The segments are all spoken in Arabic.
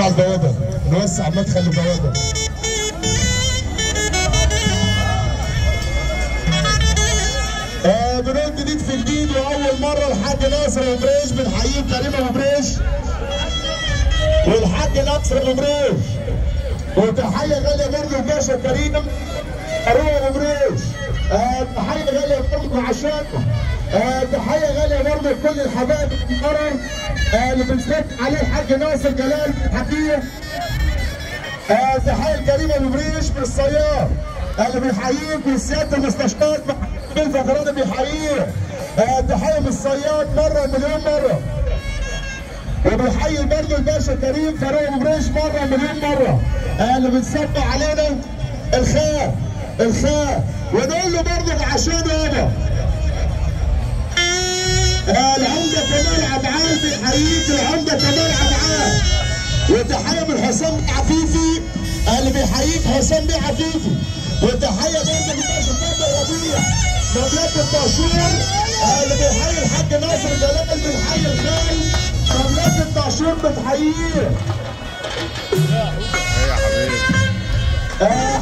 نرفع البوابه، نوسع مدخل البوابه. بنود جديد في جديد، واول مره الحاج ناصر ابو بريش بنحييه كريم ابو بريش والحاج ناصر ابو بريش، وتحيه غاليه برضه لباشا كريم روح ابو بريش. تحيه غاليه برضه عشانكم. تحيه غاليه برضه لكل الحبايب المحترم اللي بنسلم عليه الحاج ناصر جلال حكيم. تحيه لكريم ابو بريش من الصياد اللي بيحييك، وسياده المستشار الفخراني بيحييه. تحيه من الصياد مره ومليون مره. وبيحيي برضه الباشا كريم فاروق ابو بريش مره ومليون مره اللي بنسمع علينا الخير. ونقول له برضه عشان يابا العمده كمال عبعال بيحييك، العمده كمال عبعال. وتحيه من حسام بيه عفيفي اللي بيحييك حسام بيه عفيفي. وتحيه برضه للباشا فاضل ربيع مملكه الدهشور اللي بيحيي الحاج ناصر جلال، بيحيي الخال مملكه الدهشور بتحييه. يا حبيبي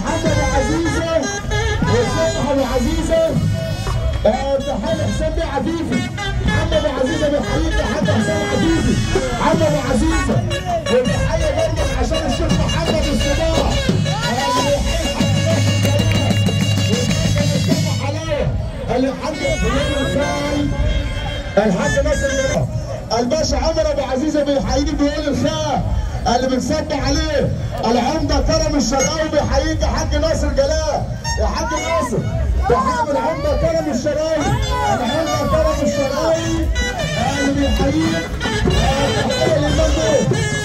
حاج ابو عزيزه وصبح ابو عزيزه. تحيه حسام بيه عفيفي. عم ابو عزيزه بيحييك يا حاج حسام عفيفي، عم ابو عزيزه. وتحيه برضه عشان الشيخ محمد الصباح اللي بيحيي الحاج ناصر الباشا عمر ابو عزيزه بيحييك، بيقول الخاء اللي بنصب عليه العمده كرم الشرقاوي بيحييك يا حاج ناصر جلال. يا حاج ناصر تحيه العمده كرم الشرقاوي، العمده كرم الشرقاوي اللي بيحييك. تحيه للمجد